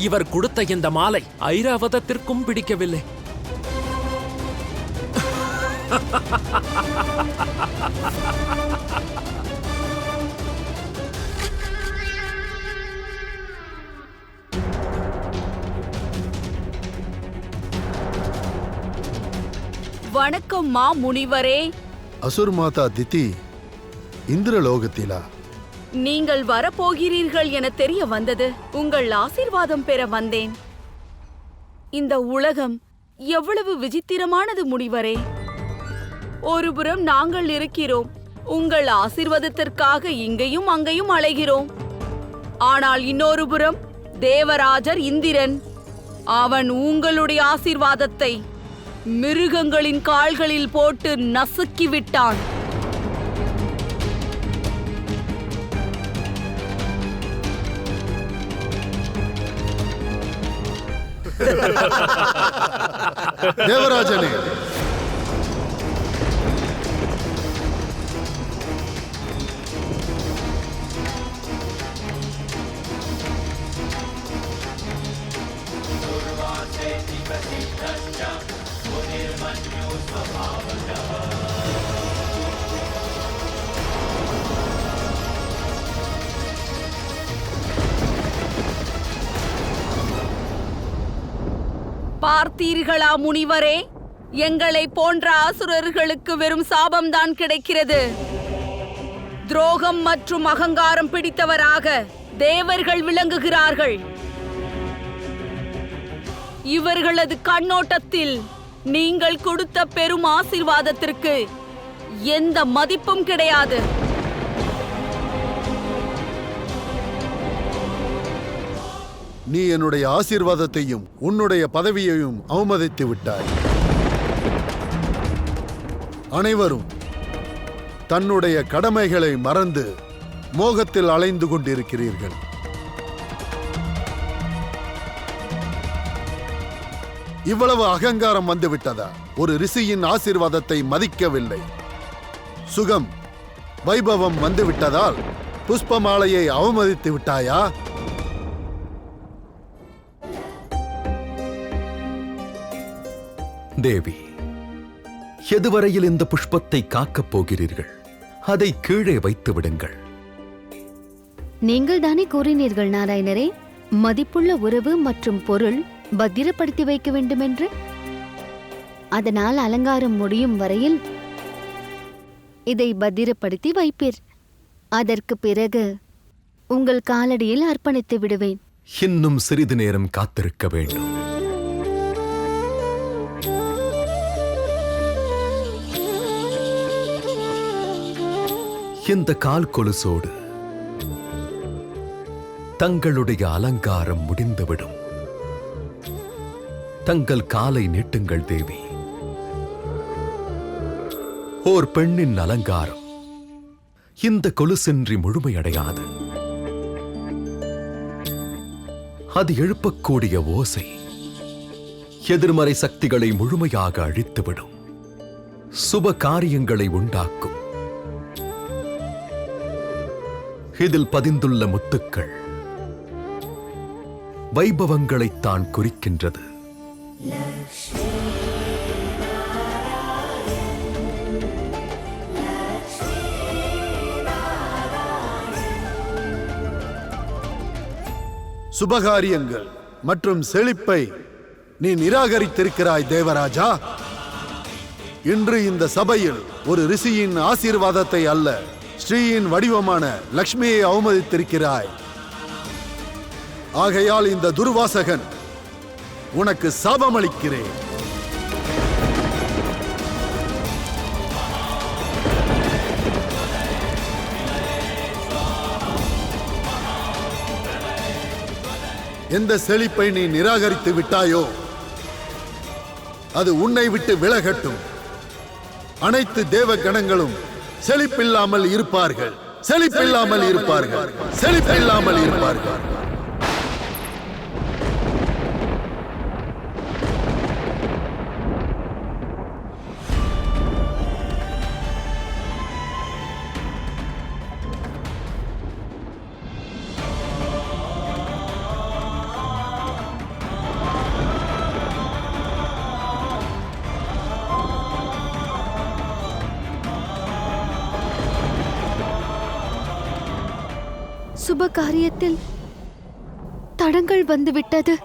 இவர் கொடுத்த இந்த மாலை ஐராவதத்திற்கும் பிடிக்கவில்லை. வணக்கம் மா முனிவரே. அசுர் மாதா திதி இந்திரலோகத்திலா? நீங்கள் வரப்போகிறீர்கள் என தெரிய வந்தது. உங்கள் ஆசீர்வாதம் பெற வந்தேன். இந்த உலகம் எவ்வளவு விசித்திரமானது முனிவரே. ஒருபுறம் நாங்கள் இருக்கிறோம், உங்கள் ஆசீர்வாதத்திற்காக இங்கேயும் அங்கேயும் அலைகிறோம். ஆனால் இன்னொரு புறம் தேவராஜர் இந்திரன், அவன் உங்களுடைய ஆசீர்வாதத்தை மிருகங்களின் கால்களில் போட்டு நசுக்கி விட்டான். தேவராஜனே, பார்த்தீர்களா முனிவரே, எங்களை போன்ற அசுரர்களுக்கு வெறும் சாபம்தான் கிடைக்கிறது. துரோகம் மற்றும் அகங்காரம் பிடித்தவராக தேவர்கள் விளங்குகிறார்கள். இவர்களது கண்ணோட்டத்தில் நீங்கள் கொடுத்த பெரும் ஆசீர்வாதத்திற்கு எந்த மதிப்பும் கிடையாது. நீ என்னுடைய ஆசீர்வாதத்தையும் உன்னுடைய பதவியையும் அவமதித்து விட்டாய். அனைவரும் தன்னுடைய கடமைகளை மறந்து மோகத்தில் அலைந்து கொண்டிருக்கிறீர்கள். இவ்வளவு அகங்காரம் வந்துவிட்டதா? ஒரு ரிஷியின் ஆசீர்வாதத்தை மதிக்கவில்லை. சுகம், வைபவம் வந்துவிட்டதால் புஷ்பமாலையை அவமதித்து விட்டாயா? தேவி, எதுவரையில் இந்த புஷ்பத்தை காக்கப் போகிறீர்கள்? அதை கீழே வைத்து விடுங்கள். நீங்கள் தானே கூறினீர்கள் நாராயணரே, மதிப்புள்ள உறவு மற்றும் பொருள் பத்திரப்படுத்தி வைக்க வேண்டும் என்று. அதனால் அலங்காரம் முடியும் வரையில் இதை பத்திரப்படுத்தி வைப்பீர். அதற்கு பிறகு உங்கள் காலடியில் அர்ப்பணித்து விடுவேன். இன்னும் சிறிது நேரம் காத்திருக்க வேண்டும். இந்த கால் கொலுசோடு தங்களுடைய அலங்காரம் முடிந்துவிடும். தங்கள் காலை நீட்டுங்கள் தேவி. ஓர் பெண்ணின் அலங்காரம் இந்த கொலுசின்றி முழுமையடையாது. அது எழுப்பக்கூடிய ஓசை எதிர்மறை சக்திகளை முழுமையாக அழித்துவிடும். சுப காரியங்களை உண்டாக்கும். இதில் பதிந்துள்ள முத்துக்கள் வைபவங்களைத்தான் குறிக்கின்றது. சுபகாரியங்கள் மற்றும் செழிப்பை நீ நிராகரித்திருக்கிறாய் தேவராஜா. இன்று இந்த சபையில் ஒரு ரிஷியின் ஆசீர்வாதத்தை அல்ல, ஸ்ரீயின் வடிவமான லக்ஷ்மியை அவமதித்திருக்கிறாய். ஆகையால் இந்த துர்வாசகன் உனக்கு சாபமளிக்கிறேன். எந்த செழிப்பை நீ நிராகரித்து விட்டாயோ அது உன்னை விட்டு விலகட்டும். அனைத்து தேவ கணங்களும் செழிப்பில்லாமல் இருப்பார்கள், செழிப்பில்லாமல் இருப்பார்கள், செழிப்பில்லாமல் இருப்பார்கள். சுப காரியத்தில் தடங்கள் வந்துவிட்டது.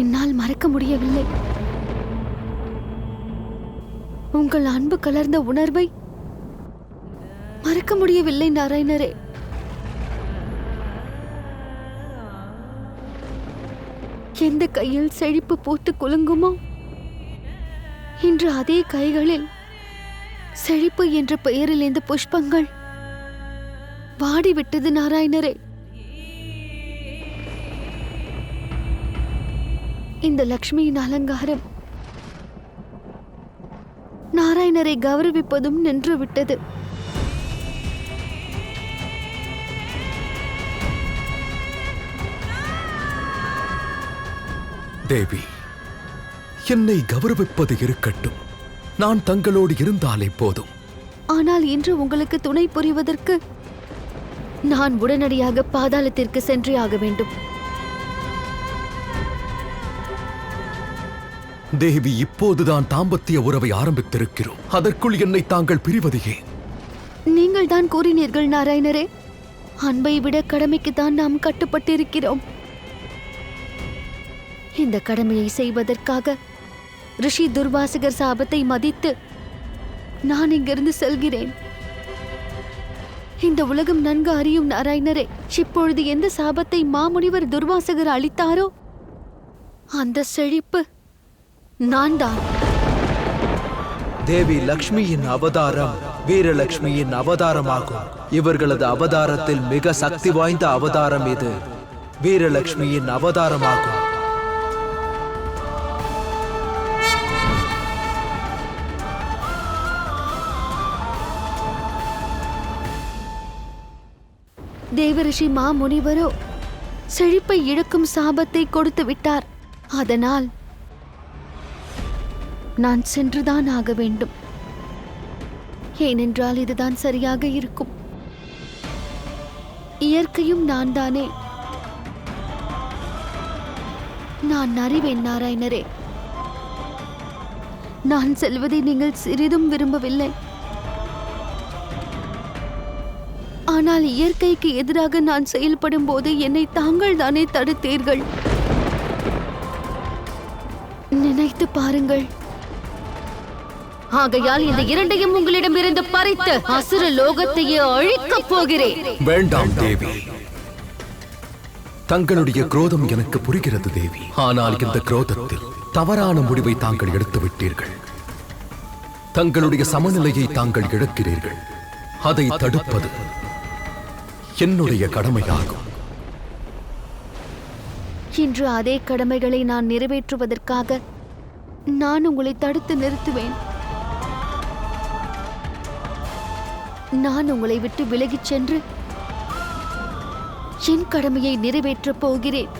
என்னால் மறக்க முடியவில்லை. உங்கள் அன்பு கலர்ந்த உணர்வை மறக்க முடியவில்லை நாராயணரே. எந்த கையில் செழிப்பு பூத்து குலுங்குமோ, இன்று அதே கைகளில் செழிப்பு என்ற பெயரில் இந்த புஷ்பங்கள் வாடிவிட்டது நாராயணரே. இந்த லக்ஷ்மியின் அலங்காரம் நாராயணரை கௌரவிப்பதும் நின்றுவிட்டது. தேவி, என்னை கௌரவிப்பது இருக்கட்டும். நான் தங்களோடு இருந்தாலே போதும். ஆனால் இன்று உங்களுக்கு துணை புரிவதற்கு நான் உடனடியாக பாதாளத்திற்கு சென்றே ஆக வேண்டும். தேவி, இப்போதுதான் தாம்பத்திய உறவை ஆரம்பித்திருக்கிறோம். அதற்குள் என்னை தாங்கள் பிரிவது ஏன்? நீங்கள் தான் கூறினீர்கள் நாராயணரே, அன்பை விட கடமைக்குத்தான் நாம் கட்டுப்பட்டிருக்கிறோம். இந்த கடமையை செய்வதற்காக ரிஷி துர்வாசகர் சாபத்தை மதித்து நான் இங்கிருந்து செல்கிறேன். இந்த உலகம் நன்கு அறியும் நாராயணரே, இப்பொழுது எந்த சாபத்தை மாமுனிவர் துர்வாசகர் அளித்தாரோ அந்த செழிப்பு நான் தான். தேவி லக்ஷ்மியின் அவதாரம் வீரலட்சுமியின் அவதாரமாகும். இவர்களது அவதாரத்தில் மிக சக்தி வாய்ந்த அவதாரம் இது. வீரலட்சுமியின் அவதாரமாகும். தேவரிஷி மாமுனிவரோ செழிப்பை இழக்கும் சாபத்தை கொடுத்து விட்டார். அதனால் நான் சென்றுதான் ஆக வேண்டும். ஏனென்றால் இதுதான் சரியாக இருக்கும். இயற்கையும் நான் தானே. நான் அறிவேன் நாராயணரே, நான் செல்வதை நீங்கள் சிறிதும் விரும்பவில்லை. ஆனால் இயற்கைக்கு எதிராக நான் செயல்படும் போது என்னை தாங்கள் தானே தடுத்தீர்கள். நினைத்து பாருங்கள். ஆகையால் இந்த இரண்டையும் உங்களிடமிருந்து பறித்து அசுர லோகத்தையே அழிக்கப் போகிறேன். வேண்டாம் தேவி, தங்களுடைய குரோதம் எனக்கு புரிகிறது தேவி. ஆனால் இந்த குரோதத்தில் தவறான முடிவை தாங்கள் எடுத்து விட்டீர்கள். தங்களுடைய சமநிலையை தாங்கள் இழக்கிறீர்கள். அதை தடுப்பது என்னுடைய கடமையாகும். இன்று அதே கடமைகளை நான் நிறைவேற்றுவதற்காக நான் உங்களை தடுத்து நிறுத்துவேன். நான் உங்களை விட்டு விலகிச் சென்று என் கடமையை நிறைவேற்றப் போகிறேன்.